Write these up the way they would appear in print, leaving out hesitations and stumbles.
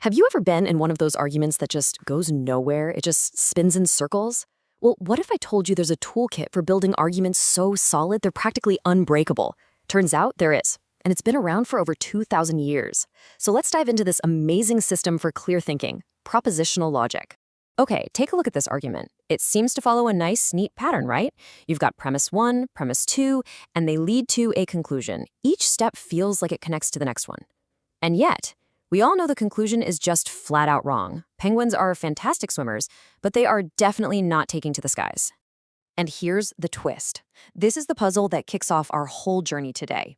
Have you ever been in one of those arguments that just goes nowhere? It just spins in circles? Well, what if I told you there's a toolkit for building arguments so solid they're practically unbreakable? Turns out there is, and it's been around for over 2,000 years. So let's dive into this amazing system for clear thinking, propositional logic. Okay, take a look at this argument. It seems to follow a nice, neat pattern, right? You've got premise 1, premise 2, and they lead to a conclusion. Each step feels like it connects to the next one. And yet, we all know the conclusion is just flat out wrong. Penguins are fantastic swimmers, but they are definitely not taking to the skies. And here's the twist. This is the puzzle that kicks off our whole journey today.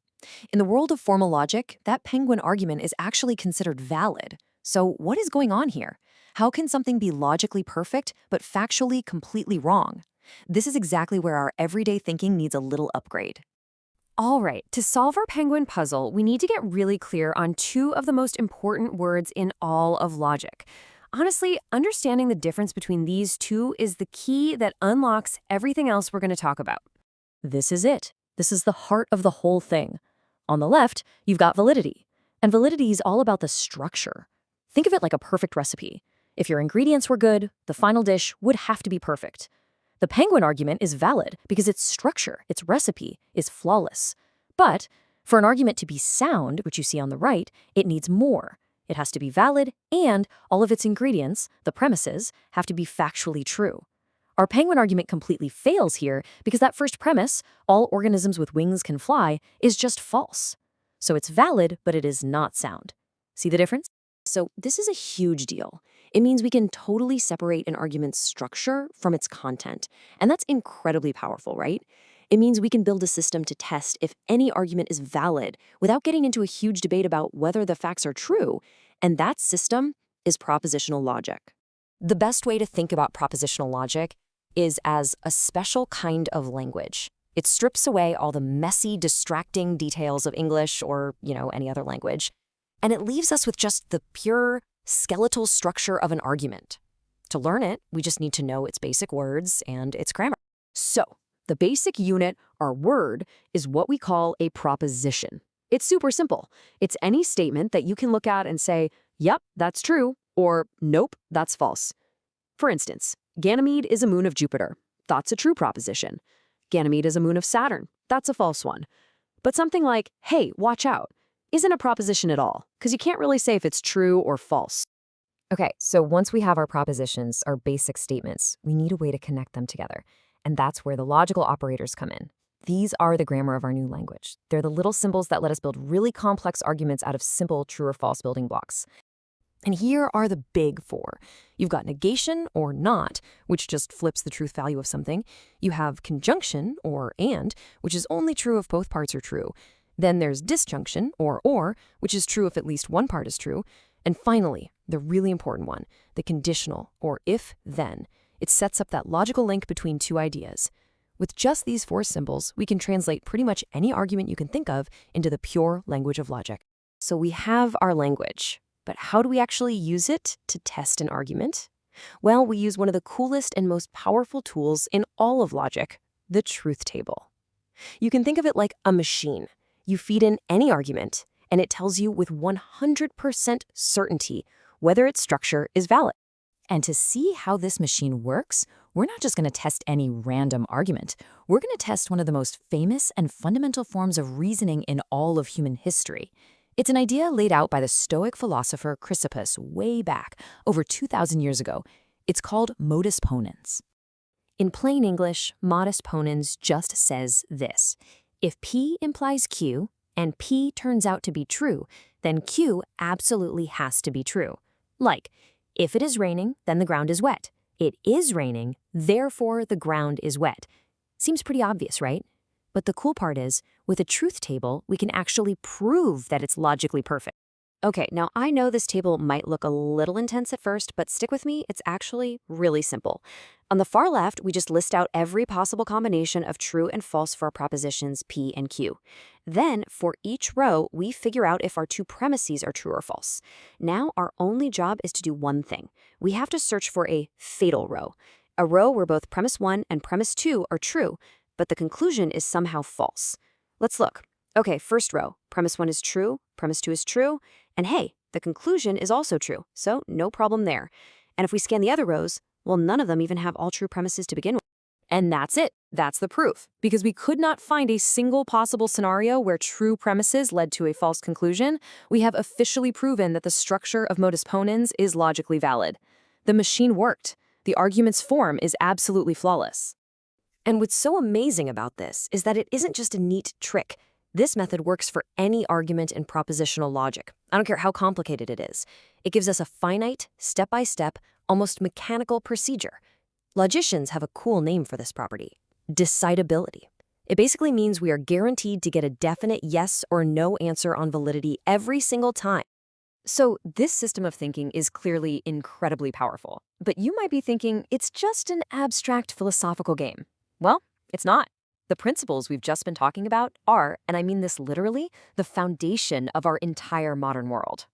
In the world of formal logic, that penguin argument is actually considered valid. So what is going on here? How can something be logically perfect, but factually completely wrong? This is exactly where our everyday thinking needs a little upgrade. All right, to solve our penguin puzzle, we need to get really clear on two of the most important words in all of logic. Honestly, understanding the difference between these two is the key that unlocks everything else we're going to talk about. This is it. This is the heart of the whole thing. On the left, you've got validity. And validity is all about the structure. Think of it like a perfect recipe. If your ingredients were good, the final dish would have to be perfect. The penguin argument is valid because its structure, its recipe, is flawless. But for an argument to be sound, which you see on the right, it needs more. It has to be valid, and all of its ingredients, the premises, have to be factually true. Our penguin argument completely fails here because that first premise, all organisms with wings can fly, is just false. So it's valid, but it is not sound. See the difference? So this is a huge deal. It means we can totally separate an argument's structure from its content. And that's incredibly powerful, right? It means we can build a system to test if any argument is valid without getting into a huge debate about whether the facts are true. And that system is propositional logic. The best way to think about propositional logic is as a special kind of language. It strips away all the messy, distracting details of English or, any other language. And it leaves us with just the pure, skeletal structure of an argument. To learn it, we just need to know its basic words and its grammar. So, the basic unit, our word, is what we call a proposition. It's super simple. It's any statement that you can look at and say, yep, that's true, or nope, that's false. For instance, Ganymede is a moon of Jupiter. That's a true proposition. Ganymede is a moon of Saturn. That's a false one. But something like, hey, watch out, isn't a proposition at all, because you can't really say if it's true or false. Okay, so once we have our propositions, our basic statements, we need a way to connect them together. And that's where the logical operators come in. These are the grammar of our new language. They're the little symbols that let us build really complex arguments out of simple true or false building blocks. And here are the big four. You've got negation, or not, which just flips the truth value of something. You have conjunction, or and, which is only true if both parts are true. Then there's disjunction, or, which is true if at least one part is true. And finally, the really important one, the conditional, or if-then. It sets up that logical link between two ideas. With just these four symbols, we can translate pretty much any argument you can think of into the pure language of logic. So we have our language, but how do we actually use it to test an argument? Well, we use one of the coolest and most powerful tools in all of logic, the truth table. You can think of it like a machine. You feed in any argument, and it tells you with 100% certainty whether its structure is valid. And to see how this machine works, we're not just going to test any random argument. We're going to test one of the most famous and fundamental forms of reasoning in all of human history. It's an idea laid out by the Stoic philosopher Chrysippus way back, over 2,000 years ago. It's called modus ponens. In plain English, modus ponens just says this. If P implies Q, and P turns out to be true, then Q absolutely has to be true. Like, if it is raining, then the ground is wet. It is raining, therefore the ground is wet. Seems pretty obvious, right? But the cool part is, with a truth table, we can actually prove that it's logically perfect. Okay, now I know this table might look a little intense at first, but stick with me, it's actually really simple. On the far left, we just list out every possible combination of true and false for our propositions P and Q. Then, for each row, we figure out if our two premises are true or false. Now, our only job is to do one thing. We have to search for a fatal row, a row where both premise 1 and premise 2 are true, but the conclusion is somehow false. Let's look. Okay, first row, premise 1 is true, premise 2 is true, and hey, The conclusion is also true, so no problem there. And if we scan the other rows, well, none of them even have all true premises to begin with. And that's it. That's the proof. Because we could not find a single possible scenario where true premises led to a false conclusion, we have officially proven that the structure of modus ponens is logically valid. The machine worked. The argument's form is absolutely flawless. And what's so amazing about this is that it isn't just a neat trick. This method works for any argument in propositional logic. I don't care how complicated it is. It gives us a finite, step-by-step, almost mechanical procedure. Logicians have a cool name for this property: decidability. It basically means we are guaranteed to get a definite yes or no answer on validity every single time. So this system of thinking is clearly incredibly powerful. But you might be thinking it's just an abstract philosophical game. Well, it's not. The principles we've just been talking about are, and I mean this literally, the foundation of our entire modern world.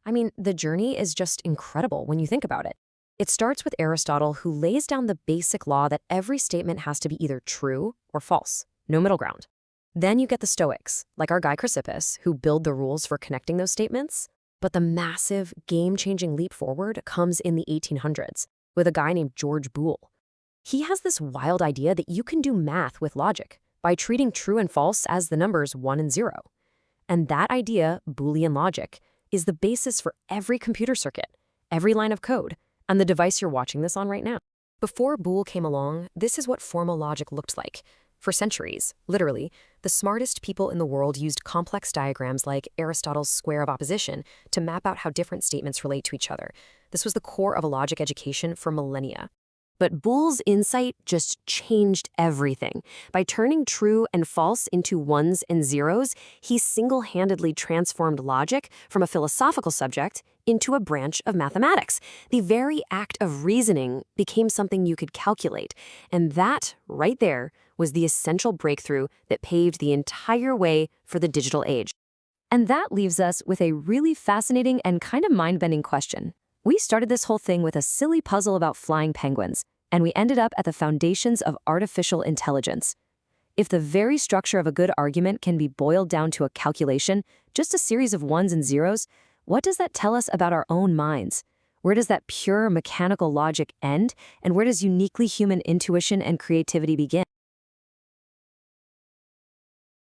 I mean, the journey is just incredible when you think about it. It starts with Aristotle, who lays down the basic law that every statement has to be either true or false, no middle ground. Then you get the Stoics, like our guy Chrysippus, who build the rules for connecting those statements. But the massive, game-changing leap forward comes in the 1800s with a guy named George Boole. He has this wild idea that you can do math with logic by treating true and false as the numbers 1 and 0. And that idea, Boolean logic, is the basis for every computer circuit, every line of code, and the device you're watching this on right now. Before Boole came along, this is what formal logic looked like. For centuries, literally, the smartest people in the world used complex diagrams like Aristotle's square of opposition to map out how different statements relate to each other. This was the core of a logic education for millennia. But Boole's insight just changed everything. By turning true and false into ones and zeros, he single-handedly transformed logic from a philosophical subject into a branch of mathematics. The very act of reasoning became something you could calculate. And that, right there, was the essential breakthrough that paved the entire way for the digital age. And that leaves us with a really fascinating and kind of mind-bending question. We started this whole thing with a silly puzzle about flying penguins, and we ended up at the foundations of artificial intelligence. If the very structure of a good argument can be boiled down to a calculation, just a series of ones and zeros, what does that tell us about our own minds? Where does that pure mechanical logic end, and where does uniquely human intuition and creativity begin?